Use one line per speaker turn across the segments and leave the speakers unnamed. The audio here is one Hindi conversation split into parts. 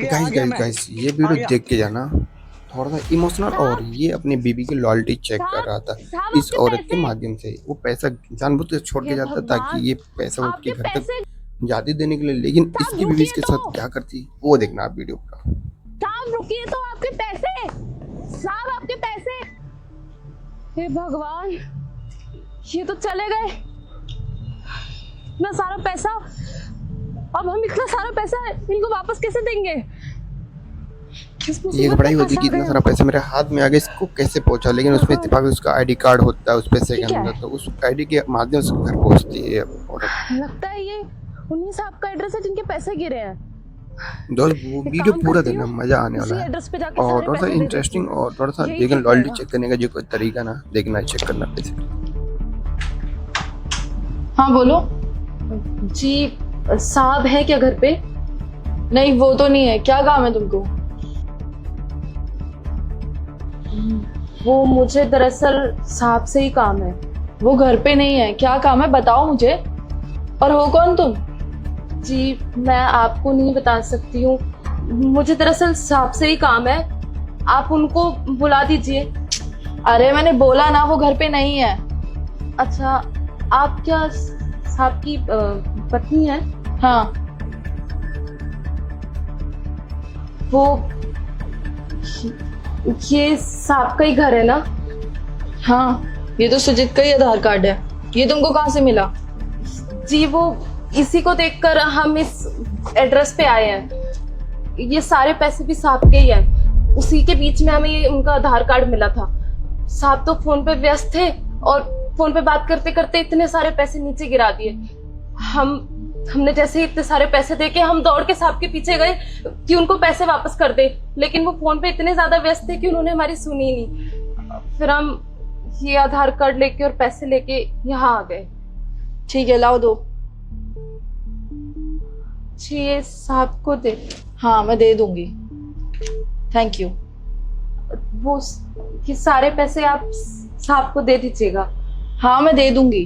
गाइस गाइस गाइस ये वीडियो देख के जाना, थोड़ा सा इमोशनल। और
साहब
ये अपनी बीवी की लॉयल्टी चेक कर
साहब
रहा था।
साहब
इस
आपके
औरत के
पैसे।
माध्यम से वो पैसा जानबूझ के छोड़
हे
के जाता ताकि
भगवान,
ये पैसा उसके
आपके
घर तक
पैसे।
जाते देने के लिए। लेकिन
साहब
इसकी बीवी
रुकिए
इसके
तो।
साथ क्या करती वो देखना आप वीडियो का।
साहब रुकिए तो, आपके पैसे। साहब आपके पैसे। हे भगवान, ये तो चले गए इतना सारा पैसा। अब हम इतना सारा पैसा इनको वापस कैसे देंगे? किस
ये
मुसीबत
घबराई
में
होती
फंसा
कि इतना
गए
सारा
हम।
पैसा मेरे हाथ में आ गया, इसको कैसे पहुंचा। लेकिन उसमें
भगवान,
इत्तेफाक उसका आईडी कार्ड होता है उस पैसे
ये
के
क्या
अंदर,
है?
तो उस आईडी के माध्यम से घर पहुंचती है औरत।
लगता है ये उन्हीं साहब का एड्रेस है जिनके पैसे गिरे हैं।
दोस्त वो
एक
वीडियो
काम
पूरा
करती
देखना,
हूँ,
मजा आने
उसी
वाला है।
एड्रेस पे जाके
और
सारे
थोड़ा सा
पैसे दे देती
इंटरेस्टिंग
हूँ।
और थोड़ा सा
यही
लेकिन
ठीक
लॉयल्टी
रहेगा।
चेक करने का जो कोई तरीका ना देखना, चेक करना पैसे।
हाँ बोलो। जी साहब है क्या घर पे? नहीं वो तो नहीं है। क्या काम है तुमको? वो मुझे दरअसल साहब से ही काम है। वो घर पे नहीं है। क्या काम है बताओ मुझे। और हो कौन तुम? जी मैं आपको नहीं बता सकती हूँ। मुझे दरअसल साहब से ही काम है। आप उनको बुला दीजिए। अरे मैंने बोला ना वो घर पे नहीं है। अच्छा आप क्या साहब की पत्नी है? हाँ वो ये साहब का ही घर है ना? हाँ ये तो सुजीत का ही आधार कार्ड है। ये तुमको कहाँ से मिला? जी वो इसी को देखकर हम इस एड्रेस पे आए हैं। ये सारे पैसे भी साहब के ही हैं। उसी के बीच में हमें ये उनका आधार कार्ड मिला था। साहब तो फोन पे व्यस्त थे और फोन पे बात करते करते इतने सारे पैसे नीचे गिरा दिए। हमने जैसे ही इतने सारे पैसे देके हम दौड़ के साहब के पीछे गए कि उनको पैसे वापस कर दे, लेकिन वो फोन पे इतने ज्यादा व्यस्त थे कि उन्होंने हमारी सुनी नहीं। फिर हम ये आधार कार्ड लेके और पैसे लेके यहाँ आ गए। ठीक है लाओ दो। जी ये साहब को दे। हाँ मैं दे दूंगी। Thank you. वो ये सारे पैसे आप साहब को दे दीजिएगा। हाँ मैं दे दूंगी।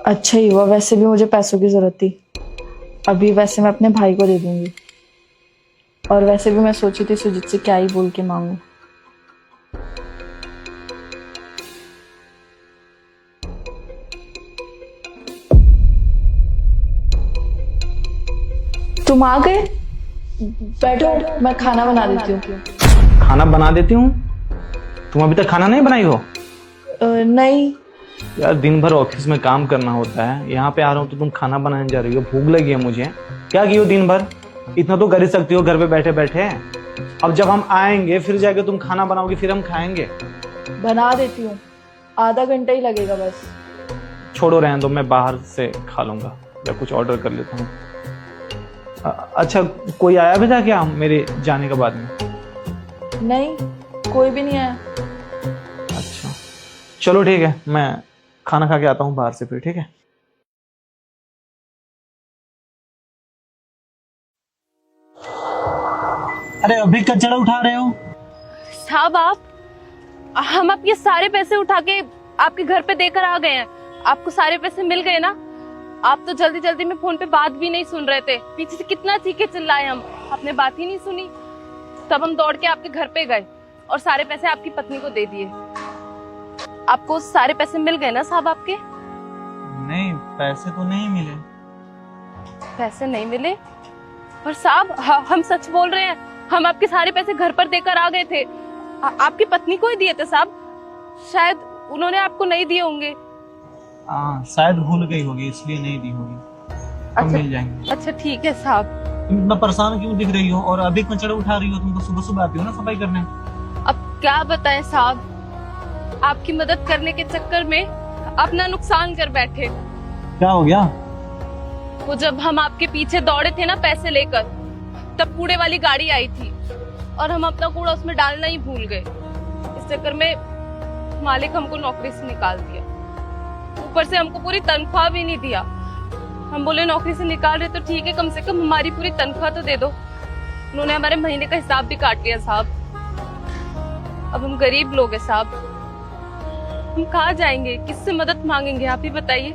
अच्छा ही हुआ, वैसे भी मुझे पैसों की जरूरत थी। अभी वैसे मैं अपने भाई को दे दूंगी। और वैसे भी मैं सोची थी सुजीत से क्या ही बोल के मांगू। तुम आ गए? बैठो मैं खाना बना देती हूँ।
खाना बना देती हूँ? तुम अभी तक खाना नहीं बनाई हो?
नहीं।
यार दिन भर ऑफिस में काम करना होता है, यहाँ पे आ रहा हूँ तो तुम खाना बनाने जा रही हो। भूख लगी है मुझे। क्या की हो दिन भर? इतना तो कर ही सकती हो घर पे बैठे बैठे। अब जब हम आएंगे फिर जाके तुम खाना बनाओगी, फिर हम खाएंगे।
बना देती हूँ, आधा घंटा ही लगेगा बस।
छोड़ो रहने दो, मैं बाहर से खा लूंगा या कुछ ऑर्डर कर लेता हूँ। अच्छा कोई आया भी था क्या मेरे जाने के बाद में?
नहीं कोई भी नहीं आया।
अच्छा चलो ठीक है, मैं खाना खा के आता हूँ बाहर से फिर। ठीक है। अरे अभी कचरा उठा रहे हो?
साहब हम आपके सारे पैसे उठा के आपके घर पे देकर आ गए हैं। आपको सारे पैसे मिल गए ना? आप तो जल्दी जल्दी में फोन पे बात भी नहीं सुन रहे थे। पीछे से कितना चीखे चिल्लाए हम, आपने बात ही नहीं सुनी। तब हम दौड़ के आपके घर पे गए और सारे पैसे आपकी पत्नी को दे दिए। आपको सारे पैसे मिल गए ना साहब आपके?
नहीं पैसे तो नहीं मिले।
पैसे नहीं मिले? पर साहब हम सच बोल रहे हैं, हम आपके सारे पैसे घर पर देकर आ गए थे। आपकी पत्नी को ही दिए थे साहब। शायद उन्होंने आपको नहीं दिए होंगे।
शायद भूल गई होगी इसलिए नहीं दी होगी। तो मिल जाएंगे।
अच्छा ठीक है साहब।
तुम इतना परेशान क्यों दिख रही हो और अभी कचरा उठा रही हो? तुम तो सुबह सुबह आती हो ना सफाई करने।
अब क्या बताएं साहब, आपकी मदद करने के चक्कर में अपना नुकसान कर बैठे।
क्या हो गया?
वो जब हम आपके पीछे दौड़े थे ना पैसे लेकर, तब कूड़े वाली गाड़ी आई थी और हम अपना कूड़ा उसमें डालना ही भूल गए। इस चक्कर में मालिक हमको नौकरी से निकाल दिया। ऊपर से हमको पूरी तनख्वाह भी नहीं दिया। हम बोले नौकरी से निकाल रहे तो ठीक है, कम से कम हमारी पूरी तनख्वाह तो दे दो। उन्होंने हमारे महीने का हिसाब भी काट लिया साहब। अब हम गरीब लोग हैं साहब, हम कहाँ जाएंगे, किससे मदद मांगेंगे, आप ही बताइए।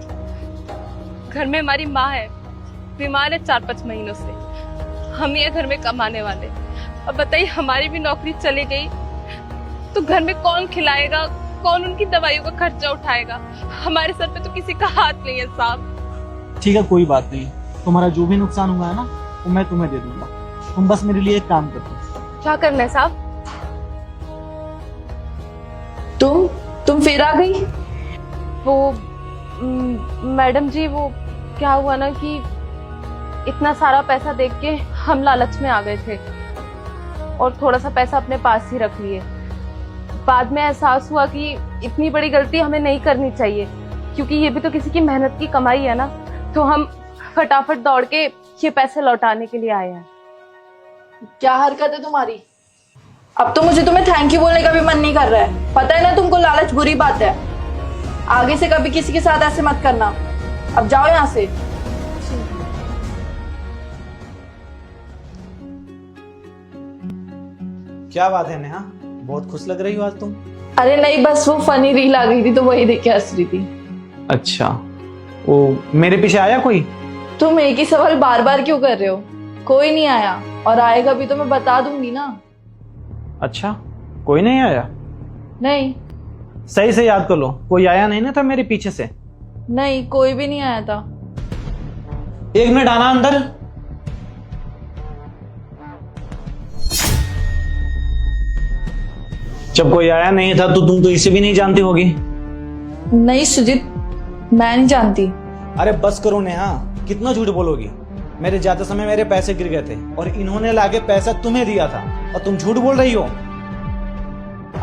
घर में हमारी माँ है, बीमार है 4-5 महीनों से। हम ही है घर में कमाने वाले। अब बताइए हमारी भी नौकरी चली गई तो घर में कौन खिलाएगा, कौन उनकी दवाइयों का खर्चा उठाएगा? हमारे सर पे तो किसी का हाथ नहीं है साहब।
ठीक है, कोई बात नहीं। तुम्हारा जो भी नुकसान हुआ है ना, वो मैं तुम्हें दे दूंगा। तुम बस मेरे लिए एक काम कर दो।
क्या करना है साहब?
तुम फिर आ गई?
वो मैडम जी, वो क्या हुआ ना कि इतना सारा पैसा देख के हम लालच में आ गए थे और थोड़ा सा पैसा अपने पास ही रख लिए। बाद में एहसास हुआ कि इतनी बड़ी गलती हमें नहीं करनी चाहिए, क्योंकि ये भी तो किसी की मेहनत की कमाई है ना। तो हम फटाफट दौड़ के ये पैसे लौटाने के लिए आए हैं।
क्या हरकत है तुम्हारी? अब तो मुझे तुम्हें थैंक यू बोलने का भी मन नहीं कर रहा है। पता है ना तुमको लालच बुरी बात है। आगे से कभी किसी के साथ ऐसे मत करना। अब जाओ यहाँ से।
क्या बात है नेहा, बहुत खुश लग रही हो आज तुम।
अरे नहीं, बस वो फनी रील आ गई थी तो वही देख के हंस रही थी।
अच्छा, वो मेरे पीछे आया कोई?
तुम एक ही सवाल बार बार क्यों कर रहे हो? कोई नहीं आया, और आएगा भी तो मैं बता दूंगी ना।
अच्छा, कोई नहीं आया?
नहीं
सही से याद कर लो, कोई आया नहीं ना था मेरे पीछे से?
नहीं, कोई भी नहीं आया था।
1 मिनट, आना अंदर। जब कोई आया नहीं था तो तुम तो इसे भी नहीं जानती होगी।
नहीं सुजीत, मैं नहीं जानती।
अरे बस करो नेहा, कितना झूठ बोलोगी? मेरे जाते समय मेरे पैसे गिर गए थे और इन्होंने लाके पैसा तुम्हें दिया था और तुम झूठ बोल रही हो।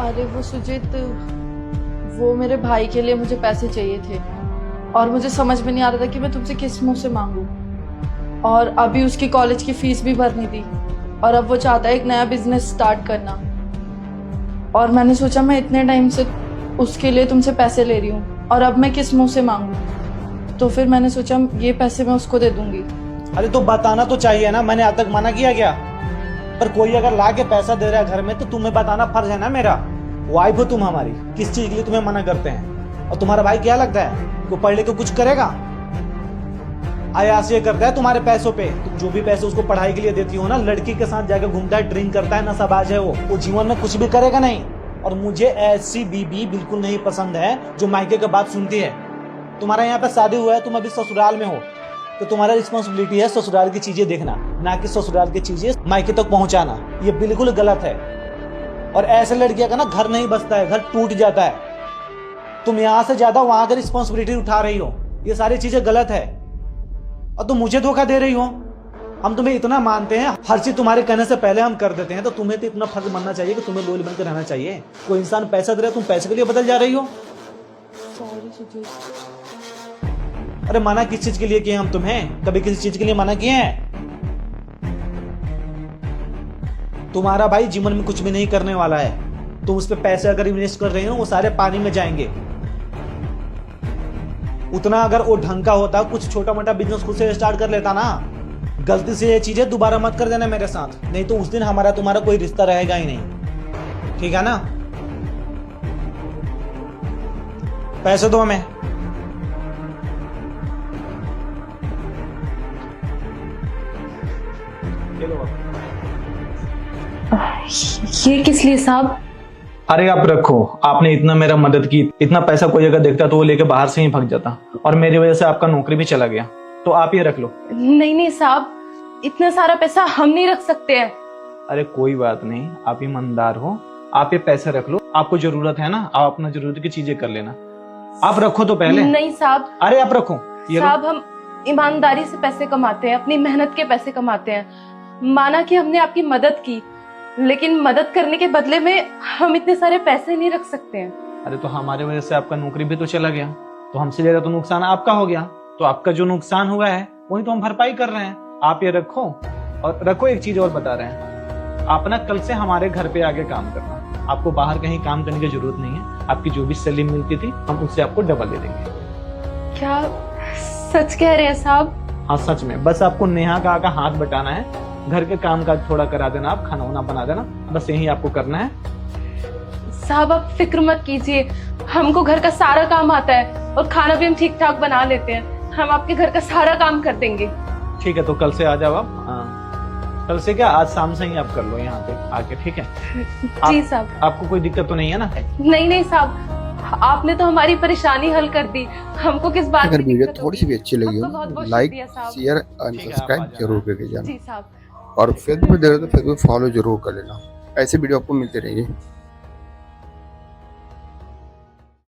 अरे वो सुजीत, वो मेरे भाई के लिए मुझे पैसे चाहिए थे और मुझे समझ में नहीं आ रहा था कि मैं तुमसे किस मुंह से मांगू। और अभी उसकी कॉलेज की फीस भी भरनी थी और अब वो चाहता है एक नया बिजनेस स्टार्ट करना। और मैंने सोचा मैं इतने टाइम से उसके लिए तुमसे पैसे ले रही हूँ और अब मैं किस मुंह से मांगू। तो फिर मैंने सोचा ये पैसे मैं उसको दे दूंगी।
अरे तो बताना तो चाहिए ना, मैंने आज तक मना किया क्या? पर कोई अगर ला के पैसा दे रहा है घर में तो तुम्हें बताना फर्ज है ना मेरा। वाइफ हो तुम हमारी, किस चीज के लिए तुम्हें मना करते हैं? और तुम्हारा भाई क्या लगता है, वो पढ़ लेके कुछ करेगा? आयास ये करता है तुम्हारे पैसों पे। तुम जो भी पैसे उसको पढ़ाई के लिए देती हो ना, लड़की के साथ जाकर घूमता है, ड्रिंक करता है, नशाबाज है वो जीवन में कुछ भी करेगा नहीं। और मुझे ऐसी बीबी बिल्कुल नहीं पसंद है जो मायके की बात सुनती है। तुम्हारा यहाँ पे शादी हुआ है, तुम अभी ससुराल में हो, तो तुम्हारा रिस्पॉन्सिबिलिटी है ससुराल की चीजें देखना, ना कि ससुराल की चीजें मायके तक पहुंचाना। ये बिल्कुल गलत है। और ऐसे लड़कियों का ना घर नहीं बसता है, घर टूट जाता है। तुम यहाँ से ज्यादा वहां की रिस्पॉन्सिबिलिटी उठा रही हो, ये सारी चीजें गलत है। और तुम मुझे धोखा दे रही हो। हम तुम्हें इतना मानते हैं, हर चीज तुम्हारे कहने से पहले हम कर देते हैं, तो तुम्हें तो इतना फर्ज बनना चाहिए कि तुम्हें लोल बनकर रहना चाहिए। कोई इंसान पैसा दे रहा है, तुम पैसे के लिए बदल जा रही हो।
सॉरी सुजीत।
अरे मना किस चीज के लिए किए हम तुम्हें? कभी किसी चीज के लिए मना किए हैं? तुम्हारा भाई जीवन में कुछ भी नहीं करने वाला है। तुम उस पर पैसे अगर इन्वेस्ट कर रहे हो, वो सारे पानी में जाएंगे। उतना अगर वो ढंग का होता, कुछ छोटा मोटा बिजनेस खुद से स्टार्ट कर लेता ना। गलती से ये चीजें दोबारा मत कर देना मेरे साथ, नहीं तो उस दिन हमारा तुम्हारा कोई रिश्ता रहेगा ही नहीं। ठीक है ना? पैसे दो हमें।
ये किस लिए साहब?
अरे आप रखो, आपने इतना मेरा मदद की, इतना पैसा कोई अगर देखता तो वो लेके बाहर से ही भाग जाता, और मेरी वजह से आपका नौकरी भी चला गया, तो आप ये रख लो।
नहीं नहीं साहब, इतना सारा पैसा हम नहीं रख सकते हैं।
अरे कोई बात नहीं, आप ईमानदार हो, आप ये पैसे रख लो। आपको जरूरत है ना, आप अपना जरूरत की चीजें कर लेना। आप रखो तो पहले।
नहीं साहब।
अरे आप रखो।
साहब हम ईमानदारी से पैसे कमाते हैं, अपनी मेहनत के पैसे कमाते हैं। माना कि हमने आपकी मदद की, लेकिन मदद करने के बदले में हम इतने सारे पैसे नहीं रख सकते हैं।
अरे तो हमारे वजह से आपका नौकरी भी तो चला गया, तो हमसे ज्यादा तो नुकसान आपका हो गया। तो आपका जो नुकसान हुआ है वही तो हम भरपाई कर रहे हैं। आप ये रखो। और रखो, एक चीज और बता रहे हैं, आप ना कल से हमारे घर पे आके काम करना। आपको बाहर कहीं काम करने की जरूरत नहीं है। आपकी जो भी सैलरी मिलती थी हम उससे आपको डबल दे देंगे।
क्या सच कह रहे हैं साहब?
हाँ सच में। बस आपको नेहा का आका हाथ बटाना है, घर के काम काज थोड़ा करा देना, आप खाना वाना बना देना, बस यही आपको करना है।
साहब आप फिक्र मत कीजिए, हमको घर का सारा काम आता है और खाना भी हम ठीक ठाक बना लेते हैं। हम आपके घर का सारा काम कर देंगे।
ठीक है, तो कल से आ जाओ आप। हाँ, कल से क्या, आज शाम से ही आप कर लो यहाँ पे आके, ठीक है?
जी साहब।
आपको कोई दिक्कत तो नहीं है ना?
नहीं नहीं साहब, आपने तो हमारी परेशानी हल कर दी, हमको किस बात
अगर
की
वीडियो
दिक्कत
थोड़ी सी भी
होगी?
अच्छी लगी
आपका
हो
बहुत-बहुत
लाइक
शुक्रिया साहब।
शेयर एंड
ठीक है, आप आ
सब्सक्राइब
जाना।
जरूर करके जाना।
जी साहब।
और फेसबुक पे देख रहे हो तो फेसबुक फॉलो जरूर कर लेना, ऐसे वीडियो आपको मिलते रहेंगे।